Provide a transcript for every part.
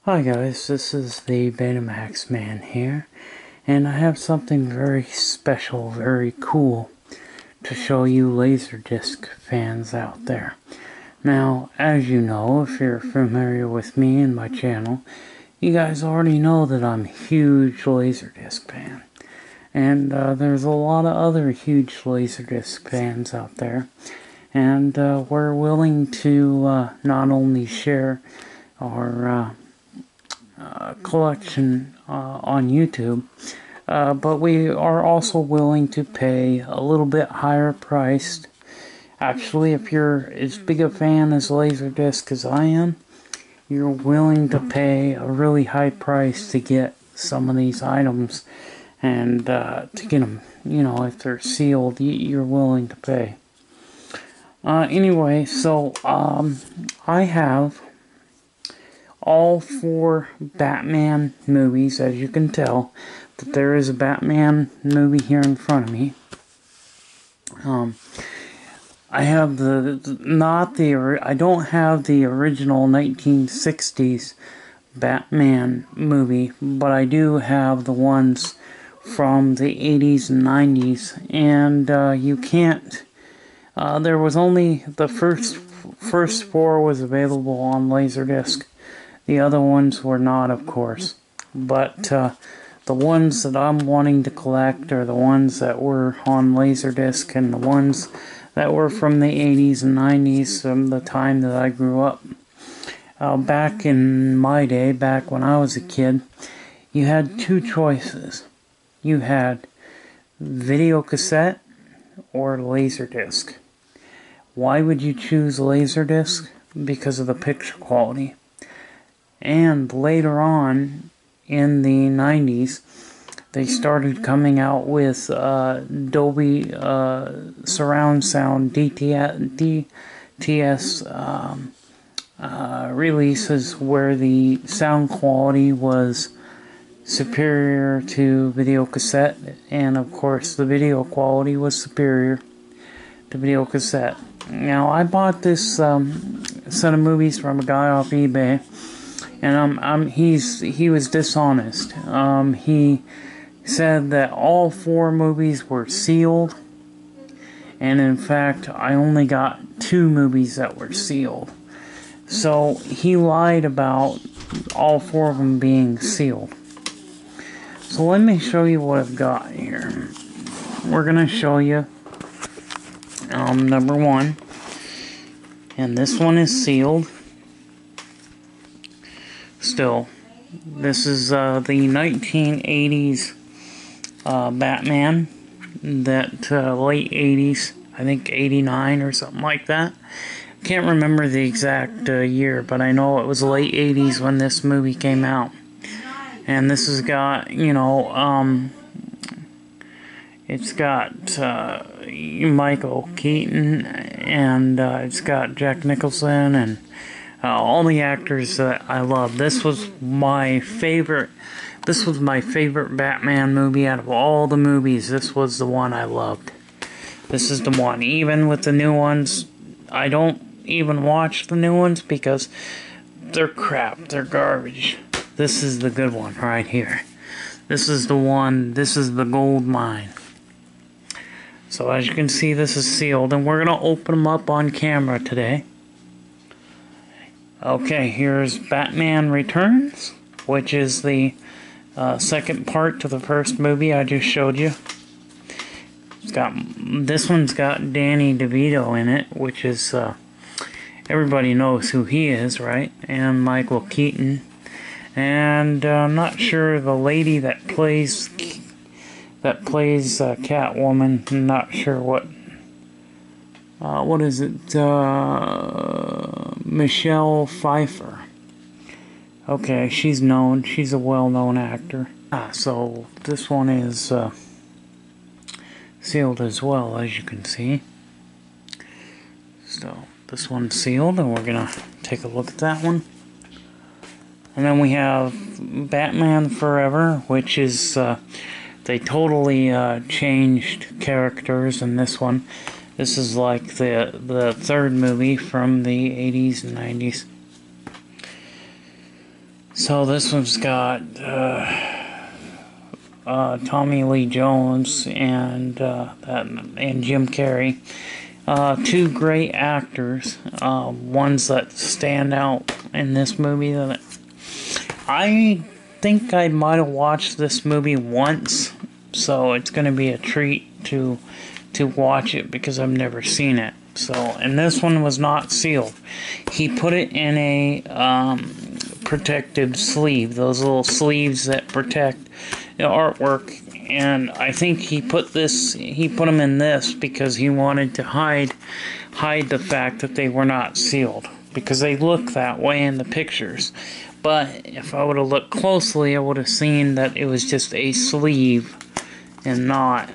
Hi guys, this is the Betamax Man here, and I have something very special, very cool to show you LaserDisc fans out there. Now, as you know, if you're familiar with me and my channel, you guys already know that I'm a huge LaserDisc fan. And there's a lot of other huge LaserDisc fans out there, and we're willing to not only share our collection on YouTube, but we are also willing to pay a little bit higher priced. Actually, if you're as big a fan as LaserDisc as I am, you're willing to pay a really high price to get some of these items, and to get them, you know, if they're sealed, you're willing to pay. Anyway, so I have all 4 Batman movies. As you can tell, that there is a Batman movie here in front of me. I have I don't have the original 1960s Batman movie, but I do have the ones from the 80s and 90s, and you can't, there was only the first 4 was available on LaserDisc. The other ones were not, of course. But the ones that I'm wanting to collect are the ones that were on LaserDisc, and the ones that were from the 80s and 90s, from the time that I grew up. Back in my day, back when I was a kid, you had 2 choices. You had video cassette or LaserDisc. Why would you choose LaserDisc? Because of the picture quality. And later on, in the 90s, they started coming out with Dolby surround sound DTS releases where the sound quality was superior to video cassette, and of course the video quality was superior to video cassette. Now, I bought this set of movies from a guy off eBay, and he was dishonest. He said that all 4 movies were sealed, and in fact, I only got 2 movies that were sealed. So he lied about all 4 of them being sealed. So let me show you what I've got here. We're gonna show you number 1, and this one is sealed. Still, this is the 1980s Batman, that late 80s, I think 89 or something like that. Can't remember the exact year, but I know it was late 80s when this movie came out. And this has got, you know, it's got Michael Keaton, and it's got Jack Nicholson, and all the actors that I love. This was my favorite Batman movie out of all the movies. This was the one I loved. This is the one. Even with the new ones, I don't even watch the new ones because they're crap. They're garbage. This is the good one right here. This is the one. This is the gold mine. So as you can see, this is sealed, and we're going to open them up on camera today. Okay, here's Batman Returns, which is the second part to the first movie I just showed you. This one's got Danny DeVito in it, which is everybody knows who he is, right? And Michael Keaton, and I'm not sure the lady that plays Catwoman. I'm not sure what is it? Michelle Pfeiffer. Okay, she's known. She's a well-known actor. So this one is sealed as well, as you can see. So this one's sealed, and we're gonna take a look at that one. And then we have Batman Forever, which is they totally changed characters in this one. This is like the third movie from the 80s and 90s. So this one's got Tommy Lee Jones and Jim Carrey. Two great actors. Ones that stand out in this movie. That I think I might have watched this movie once, so it's going to be a treat to watch it because I've never seen it. So, and this one was not sealed. He put it in a protective sleeve, those little sleeves that protect the artwork. And I think he put them in this because he wanted to hide the fact that they were not sealed, because they look that way in the pictures. But if I would have looked closely, I would have seen that it was just a sleeve and not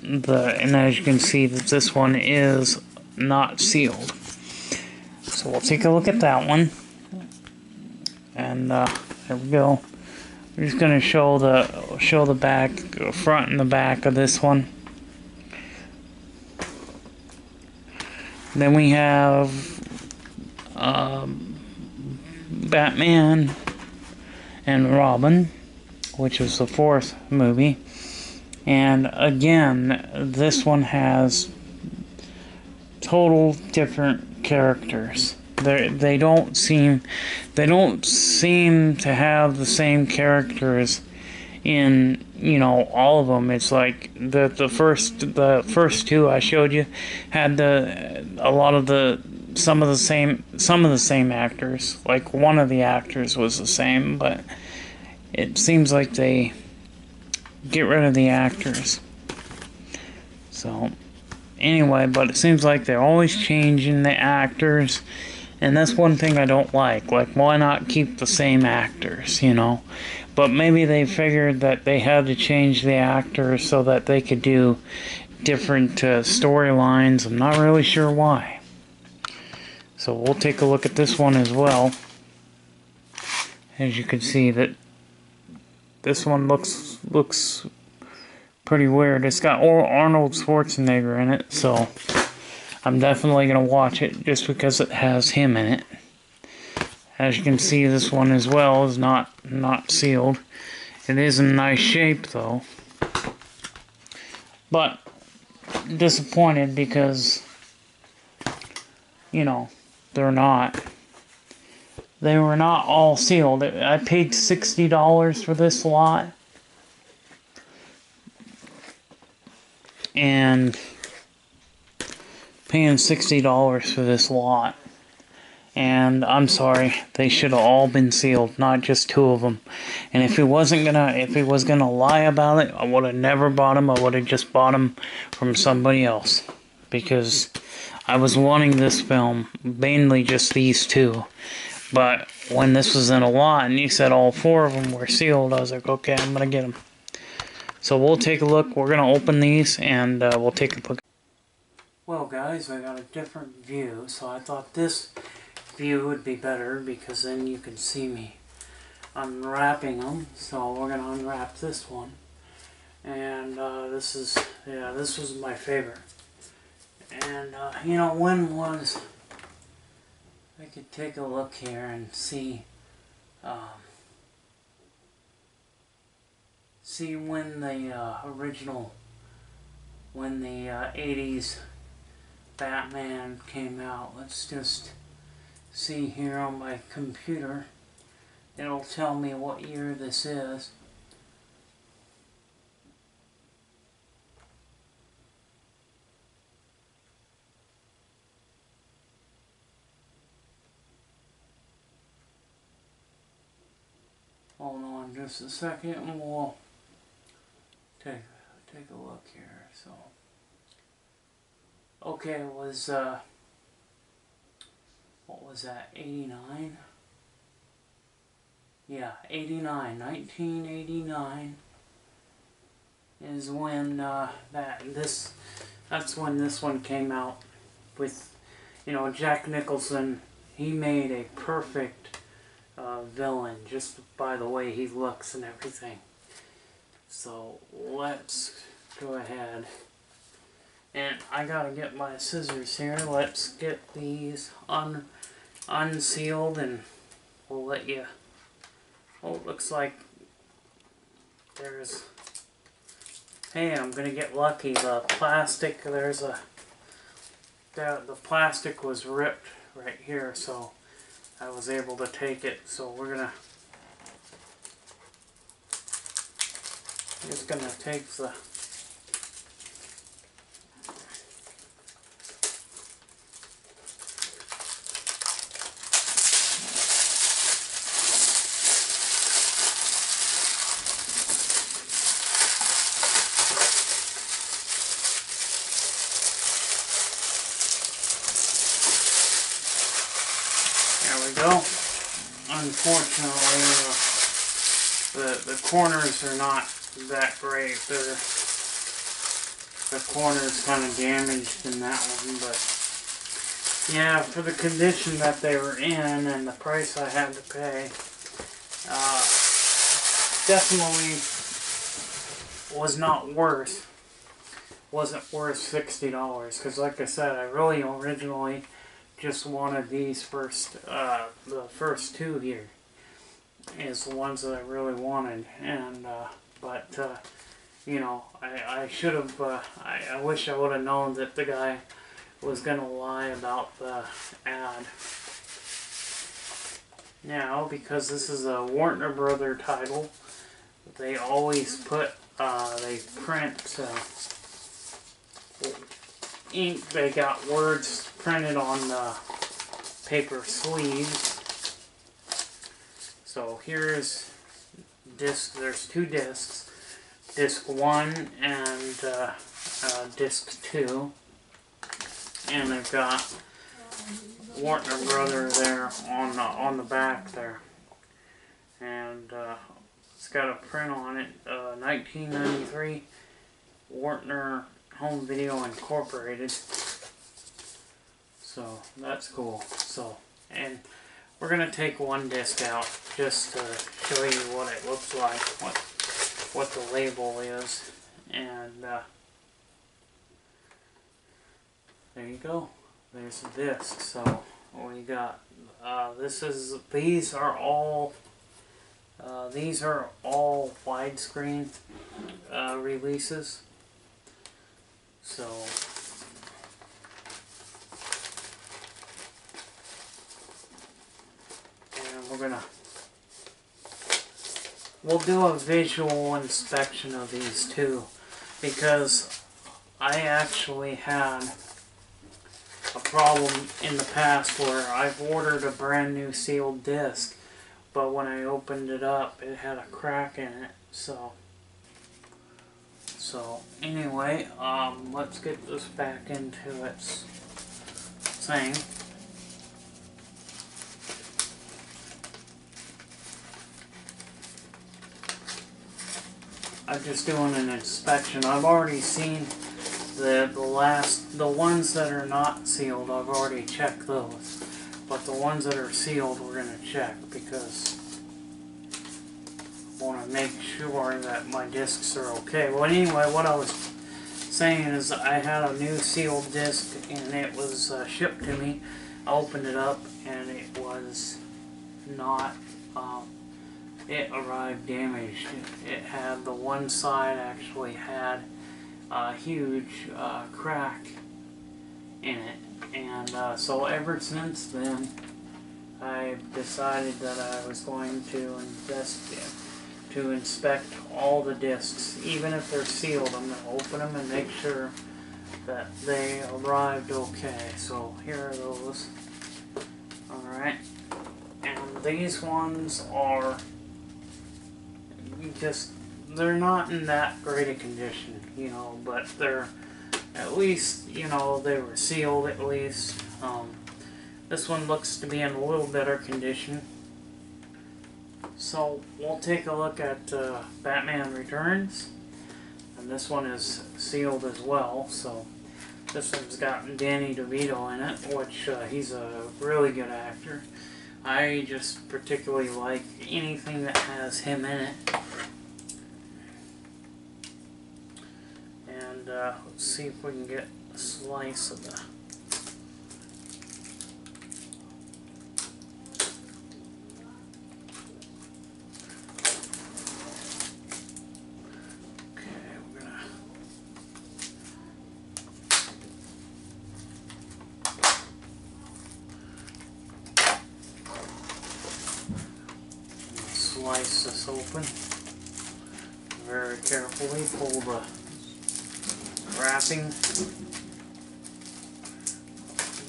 and as you can see that this one is not sealed. So we'll take a look at that one. And there we go. We're just going to show the back, front and the back of this one. Then we have Batman and Robin, which was the fourth movie. And again, this one has total different characters. They don't seem to have the same characters in, you know, all of them. It's like the first two I showed you had some of the same actors. Like one of the actors was the same, but it seems like they get rid of the actors. So anyway, but it seems like they're always changing the actors. And that's one thing I don't like. Like, why not keep the same actors, you know? But maybe they figured that they had to change the actors so that they could do different storylines. I'm not really sure why. So we'll take a look at this one as well. As you can see, that this one looks pretty weird. It's got Arnold Schwarzenegger in it, so I'm definitely going to watch it just because it has him in it. As you can see, this one as well is not sealed. It is in nice shape though. But disappointed because, you know, they were not all sealed. I paid $60 for this lot. And paying $60 for this lot, and I'm sorry, they should have all been sealed, not just two of them. And if he was gonna lie about it, I would have never bought them. I would have just bought them from somebody else, because I was wanting this film, mainly just these two. But when this was in a lot and you said all four of them were sealed, I was like, okay, I'm gonna get them. So we'll take a look. We're gonna open these and we'll take a look. Well guys, I got a different view, so I thought this view would be better because then you can see me unwrapping them. So we're going to unwrap this one. And this was my favorite. And you know, I could take a look here and see when the 80s Batman came out. Let's just see here on my computer. It'll tell me what year this is. Hold on just a second and we'll take a look here. So okay, it was, what was that, 89? Yeah, 89, 1989 is when, that's when this one came out with, you know, Jack Nicholson. He made a perfect villain just by the way he looks and everything. So let's go ahead. And I gotta get my scissors here. Let's get these unsealed and we'll let you Oh, it looks like there's... Hey, I'm gonna get lucky. The plastic, there's a... The plastic was ripped right here, so I was able to take it. So we're gonna... Just gonna take the... There we go. Unfortunately, the corners are not that great. The corner's kind of damaged in that one, but yeah, for the condition that they were in and the price I had to pay, definitely wasn't worth $60. Because like I said, I really originally just wanted these the first two here is the ones that I really wanted, and but you know, I should have. I wish I would have known that the guy was gonna lie about the ad. Now, because this is a Warner Brother title, they always put they print ink. They got words printed on the paper sleeves. So here's disc. There's two discs, disc 1 and disc 2, and they've got Warner Brother there on the back there, and it's got a print on it, 1993 Warner Home Video Incorporated. So that's cool. So, and we're gonna take one disc out just to show you what it looks like, what the label is, and there you go. There's the disc. So we got these are all widescreen releases. So and we'll do a visual inspection of these too, because I actually had a problem in the past where I've ordered a brand new sealed disc, but when I opened it up it had a crack in it. So anyway, let's get this back into its thing. I'm just doing an inspection. I've already seen the ones that are not sealed. I've already checked those, but the ones that are sealed we're gonna check, because I want to make sure that my discs are okay. Well, anyway, what I was saying is I had a new sealed disc and it was shipped to me. I opened it up and it was not. It arrived damaged. It had, the one side actually had a huge crack in it, and so ever since then I've decided that I was going to inspect all the discs. Even if they're sealed, I'm going to open them and make sure that they arrived okay. So here are those. Alright, and these ones are just, they're not in that great a condition, you know, but they're at least, you know, they were sealed at least. This one looks to be in a little better condition. So we'll take a look at Batman Returns, and this one is sealed as well. So this one's got Danny DeVito in it, which he's a really good actor. I just particularly like anything that has him in it. And let's see if we can get a slice of the... slice this open. Very carefully pull the wrapping.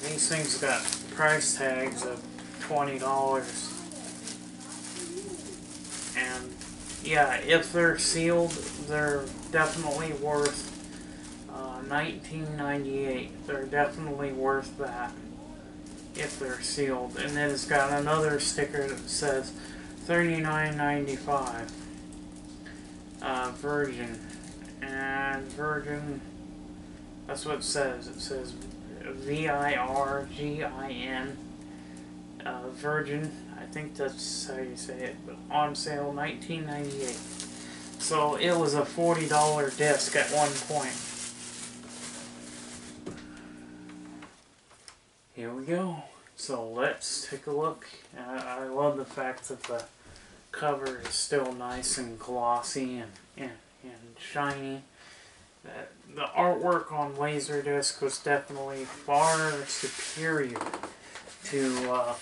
These things got price tags of $20. And yeah, if they're sealed, they're definitely worth $19.98. They're definitely worth that if they're sealed. And then it's got another sticker that says $39.95. Virgin. And Virgin, that's what it says. It says VIRGIN. Virgin. I think that's how you say it. But on sale, $19.98. So it was a $40 disc at one point. Here we go. So let's take a look. I love the fact that the cover is still nice and glossy and shiny. The artwork on LaserDisc was definitely far superior to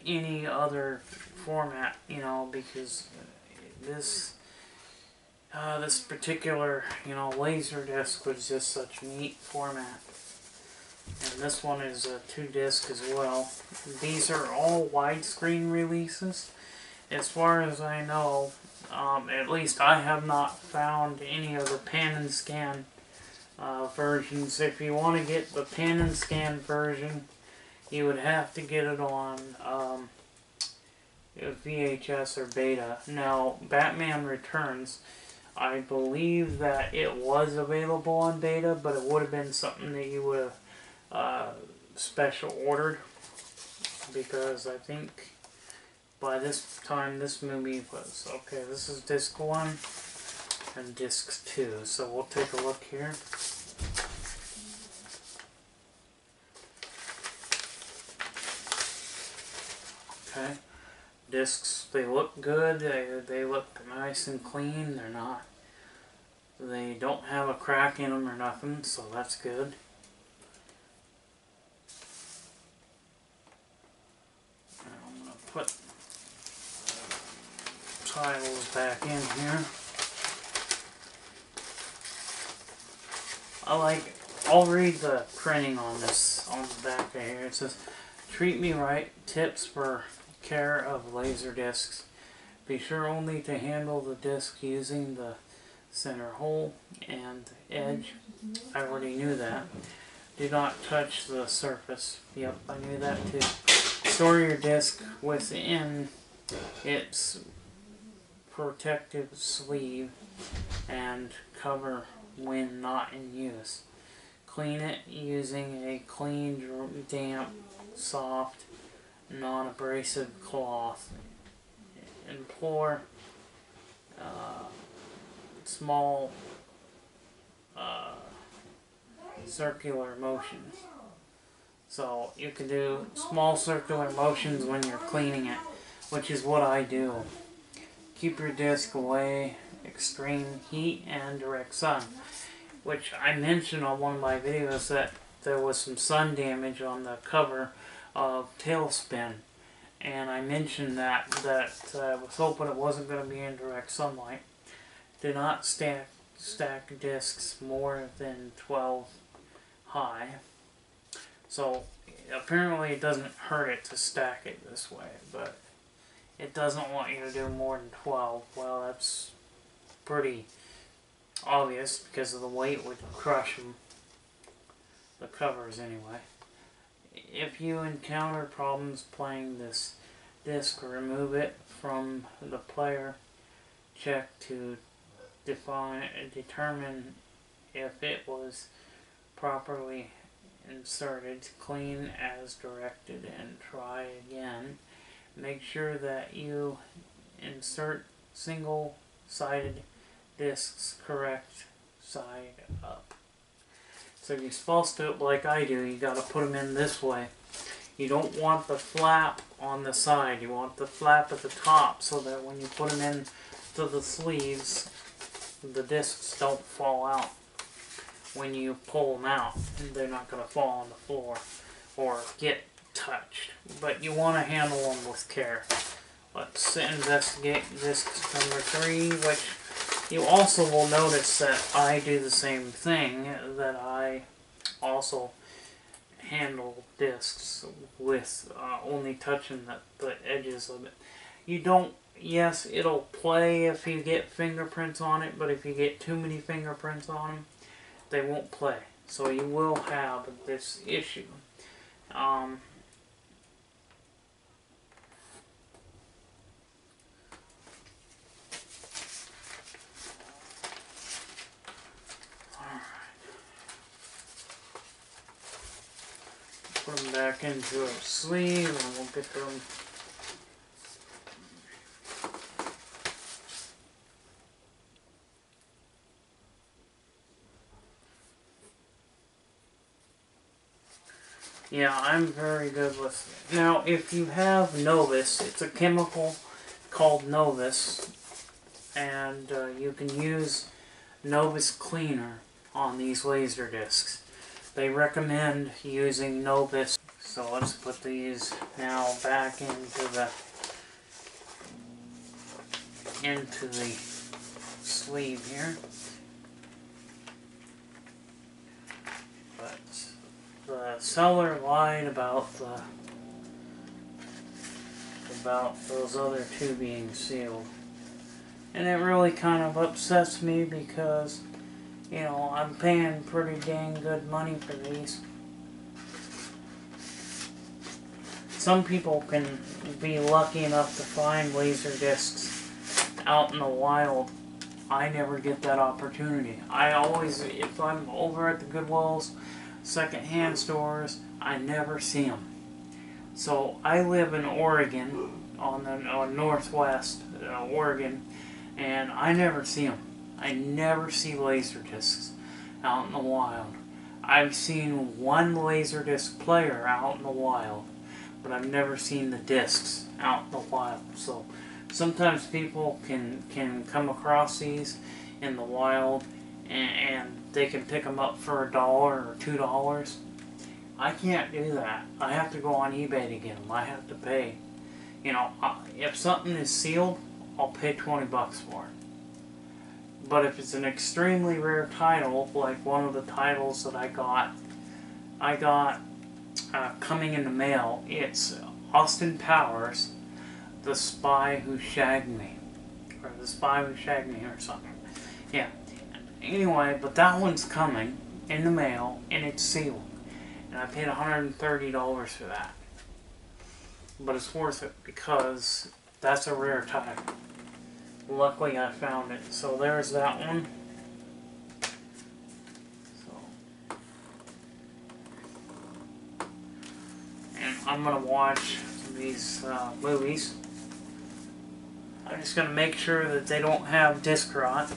any other format, you know, because this particular, you know, LaserDisc was just such a neat format. And this one is a 2-disc as well. These are all widescreen releases. As far as I know, at least I have not found any of the pan and scan versions. If you want to get the pan and scan version, you would have to get it on VHS or Beta. Now, Batman Returns, I believe that it was available on Beta, but it would have been something that you would have special ordered, because I think by this time this movie was, okay, this is disc 1 and disc 2, so we'll take a look here. Okay, discs, they look good, they look nice and clean, they don't have a crack in them or nothing, so that's good. I'm going to put titles back in here. I'll read the printing on this, on the back right here. It says, "Treat me right, tips for care of LaserDiscs. Be sure only to handle the disc using the center hole and edge." I already knew that. "Do not touch the surface." Yep, I knew that too. "Store your disc within its protective sleeve and cover when not in use. Clean it using a clean, damp, soft, non-abrasive cloth. Employ small circular motions." So you can do small circular motions when you're cleaning it, which is what I do. "Keep your disc away extreme heat and direct sun," which I mentioned on one of my videos that there was some sun damage on the cover of Tailspin, and I mentioned that I was hoping it wasn't going to be in direct sunlight. "Do not stack discs more than 12 high." So apparently it doesn't hurt it to stack it this way, but it doesn't want you to do more than 12. Well, that's pretty obvious because of the weight would crush them, the covers anyway. "If you encounter problems playing this disc, remove it from the player. Check to determine if it was properly inserted. Clean as directed and try again. Make sure that you insert single-sided discs correct side up." So you're supposed to, like I do, you got to put them in this way. You don't want the flap on the side. You want the flap at the top so that when you put them in to the sleeves, the discs don't fall out. When you pull them out, they're not going to fall on the floor or get touched, but you want to handle them with care. Let's investigate disc number 3, which you also will notice that I do the same thing, that I also handle discs with only touching the edges of it. You don't, yes, it'll play if you get fingerprints on it, but if you get too many fingerprints on them, they won't play. So you will have this issue. Put them back into a sleeve and we'll get them. Yeah, I'm very good with it. Now, if you have Novus, it's a chemical called Novus, and you can use Novus Cleaner on these laser discs. They recommend using Novus. So let's put these now back into the sleeve here. But the seller lied about those other two being sealed. And it really kind of upsets me because, you know, I'm paying pretty dang good money for these. Some people can be lucky enough to find laser discs out in the wild. I never get that opportunity. I always, if I'm over at the Goodwills, secondhand stores, I never see them. So I live in Oregon, on the northwest Oregon, and I never see them. I never see laser discs out in the wild. I've seen one laser disc player out in the wild, but I've never seen the discs out in the wild. So sometimes people can come across these in the wild and they can pick them up for $1 or $2. I can't do that. I have to go on eBay to get them. I have to pay. You know, if something is sealed, I'll pay 20 bucks for it. But if it's an extremely rare title, like one of the titles that I got coming in the mail, it's Austin Powers, The Spy Who Shagged Me. Or The Spy Who Shagged Me or something. Yeah. Anyway, but that one's coming in the mail, and it's sealed. And I paid $130 for that. But it's worth it because that's a rare title. Luckily I found it. So there's that one. And I'm going to watch these movies. I'm just going to make sure that they don't have disc rot.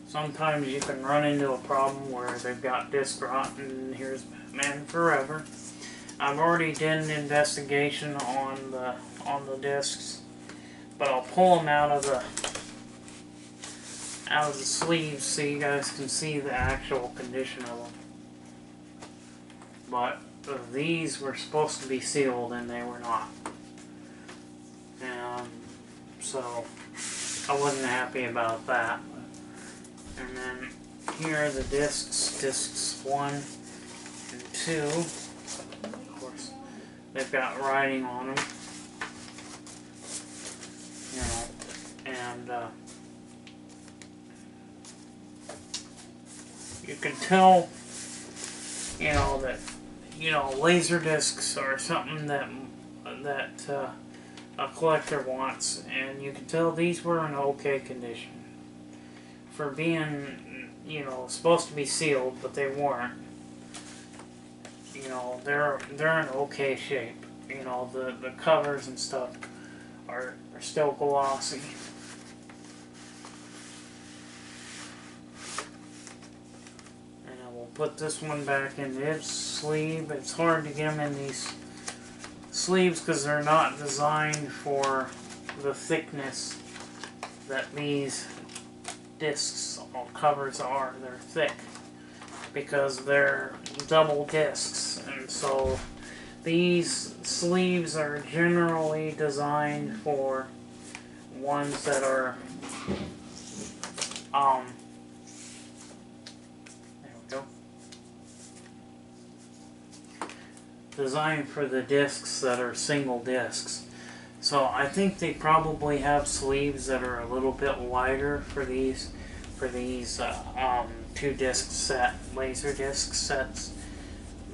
Sometimes you can run into a problem where they've got disc rot, and here's Batman Forever. I've already did an investigation on the discs, but I'll pull them out of the sleeves so you guys can see the actual condition of them. But these were supposed to be sealed and they were not. And so I wasn't happy about that. And then here are the discs 1 and 2. Of course, they've got writing on them. You know, and you can tell, you know, that, you know, laser discs are something that a collector wants, and you can tell these were in okay condition for being, you know, supposed to be sealed, but they weren't. You know, they're in okay shape. You know, the covers and stuff are still glossy. And I will put this one back in its sleeve. It's hard to get them in these sleeves because they're not designed for the thickness that these discs or covers are. They're thick because they're double discs, and so These sleeves are generally designed for ones that are, there we go. Designed for the discs that are single discs. So I think they probably have sleeves that are a little bit wider for these 2-disc set, LaserDisc sets.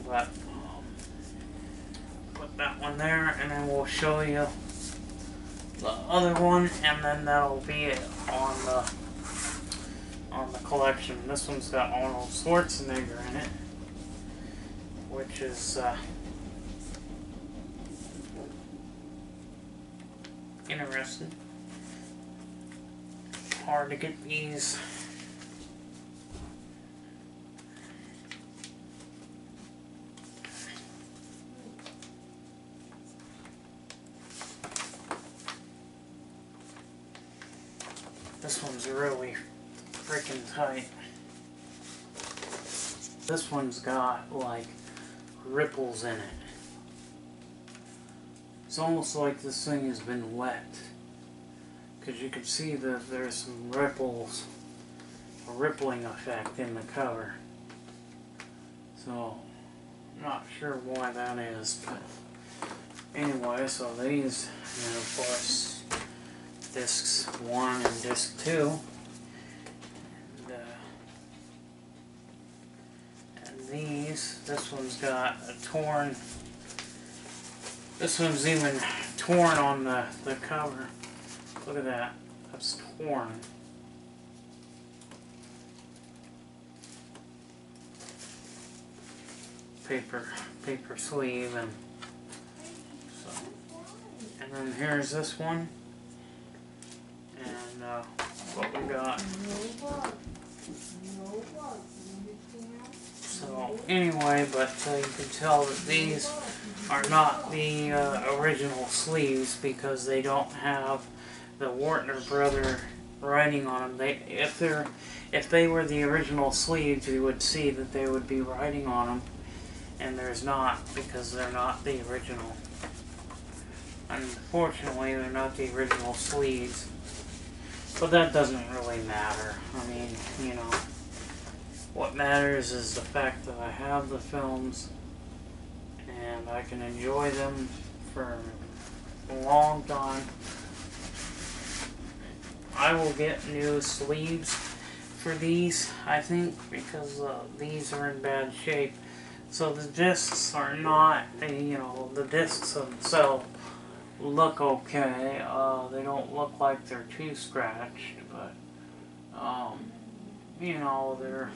But put that one there, and then we'll show you the other one, and then that'll be it on the collection. This one's got Arnold Schwarzenegger in it, which is interesting. Hard to get these. This one's really freaking tight. This one's got like ripples in it. It's almost like this thing has been wet, because you can see that there's some ripples, a rippling effect in the cover. So, not sure why that is, but anyway, so these, and of course, discs 1 and disc 2, and these, this one's got a torn, this one's even torn on the cover. Look at that, that's torn. Paper sleeve, and so, and then here's this one. And what we got. So anyway, but you can tell that these are not the original sleeves, because they don't have the Warner Brother writing on them. If they were the original sleeves, you would see that they would be writing on them, and there's not, because they're not the original. Unfortunately, they're not the original sleeves. But that doesn't really matter. I mean, you know, what matters is the fact that I have the films and I can enjoy them for a long time. I will get new sleeves for these, I think, because these are in bad shape. So the discs are not, you know, the discs themselves look okay. They don't look like they're too scratched, but you know, they're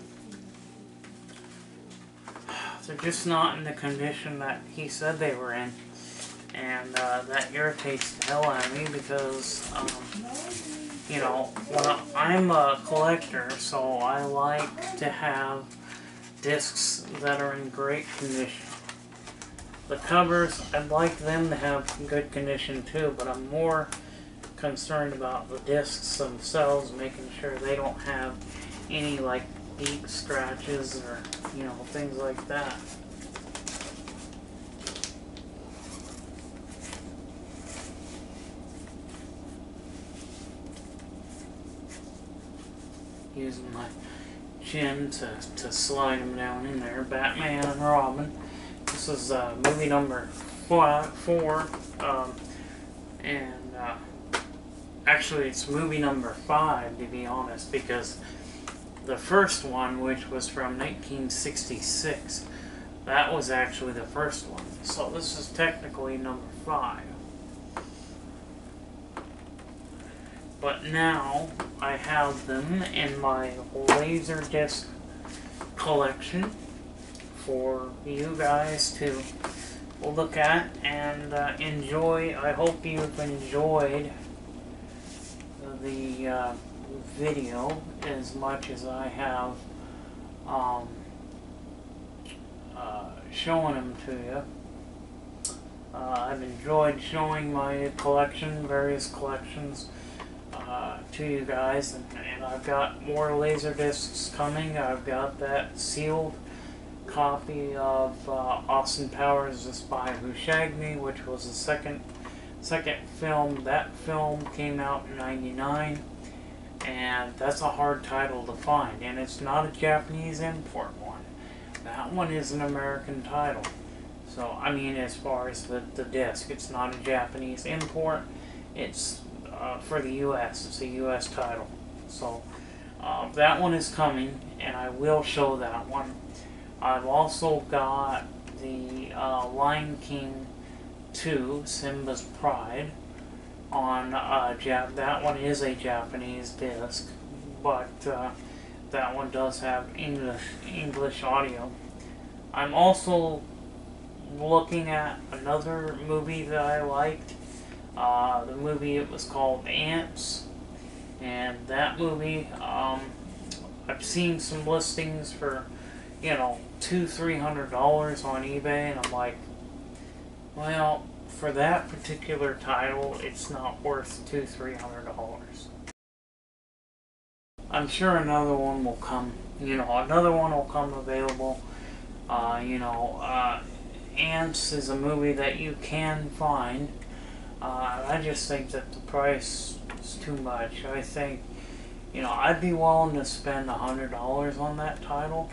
just not in the condition that he said they were in, and that irritates the hell out of me, because you know, I'm a collector, so I like to have discs that are in great condition. The covers, I'd like them to have good condition too, but I'm more concerned about the discs themselves, making sure they don't have any like deep scratches or, you know, things like that. Using my chin to slide them down in there. Batman and Robin. This is movie number 4, and actually it's movie number 5, to be honest, because the first one, which was from 1966, that was actually the first one. So this is technically number 5. But now I have them in my LaserDisc collection for you guys to look at and enjoy. I hope you've enjoyed the video as much as I have showing them to you. I've enjoyed showing my collection, various collections, to you guys, and I've got more LaserDiscs coming. I've got that sealed copy of Austin Powers, The Spy Who Shagged Me, which was the second film. That film came out in '99, and that's a hard title to find, and it's not a Japanese import one. That one is an American title. So, I mean, as far as the disc, it's not a Japanese import. It's for the U.S. It's a U.S. title. So, that one is coming, and I will show that one. I've also got the Lion King 2, Simba's Pride, on that one is a Japanese disc, but that one does have English audio. I'm also looking at another movie that I liked. The movie, it was called Ants, and that movie, I've seen some listings for, you know, $200-300 on eBay, and I'm like, well, for that particular title, it's not worth $200-300. I'm sure another one will come, another one will come available. Ants is a movie that you can find. I just think that the price is too much. I think, I'd be willing to spend $100 on that title,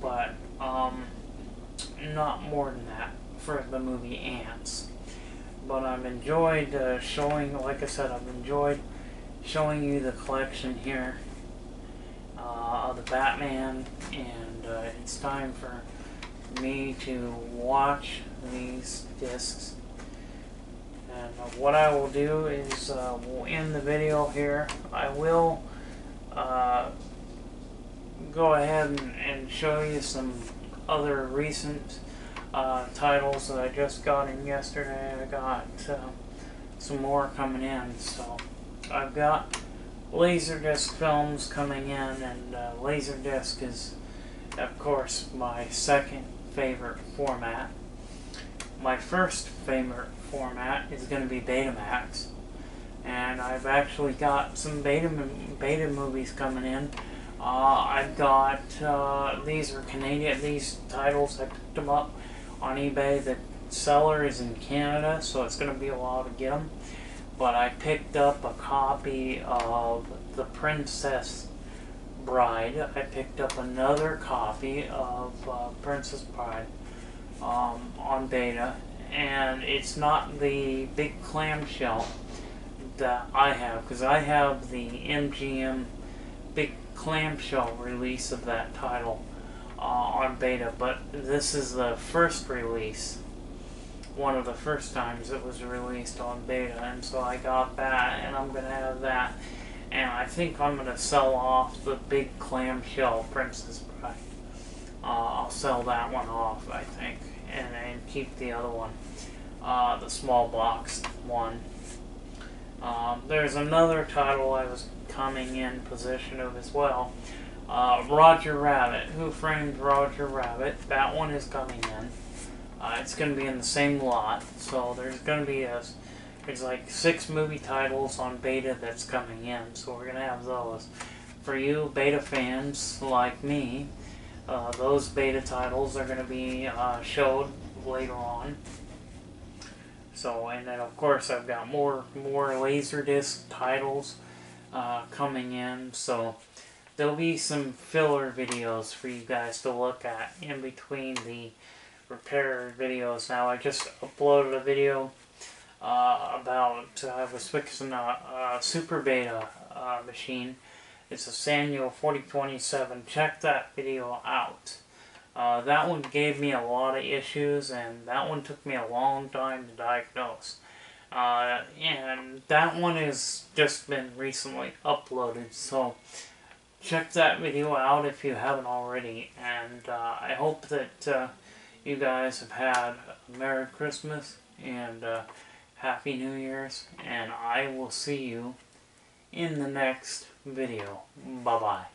but not more than that for the movie Ants. But I've enjoyed showing, like I said, I've enjoyed showing you the collection here of the Batman, and it's time for me to watch these discs. And what I will do is we'll end the video here. I will go ahead and show you some other recent titles that I just got in yesterday. I got some more coming in. So I've got LaserDisc films coming in, and LaserDisc is, of course, my second favorite format. My first favorite format is going to be Betamax, and I've actually got some beta movies coming in. I've got these are Canadian. These titles, I picked them up on eBay. The seller is in Canada, so it's going to be a while to get them. But I picked up a copy of The Princess Bride. I picked up another copy of Princess Bride on beta, and it's not the big clamshell that I have, because I have the MGM big clamshell release of that title on beta, but this is the first release, one of the first times it was released on beta, and so I got that, and I'm going to have that, and I think I'm going to sell off the big clamshell Princess Bride. I'll sell that one off, I think, and keep the other one, the small box one. There's another title I was coming in possession of as well. Roger Rabbit. Who Framed Roger Rabbit? That one is coming in. It's going to be in the same lot. So there's going to be there's like 6 movie titles on beta that's coming in. So we're going to have those. For you beta fans like me, those beta titles are going to be showed later on. So, and then of course I've got more LaserDisc titles coming in, so there'll be some filler videos for you guys to look at in between the repair videos. Now, I just uploaded a video about, I was fixing a Super Beta machine. It's a Sanyo 4027. Check that video out. That one gave me a lot of issues, and that one took me a long time to diagnose. And that one has just been recently uploaded, so check that video out if you haven't already. And I hope that you guys have had a Merry Christmas and Happy New Year's, and I will see you in the next video. Bye-bye.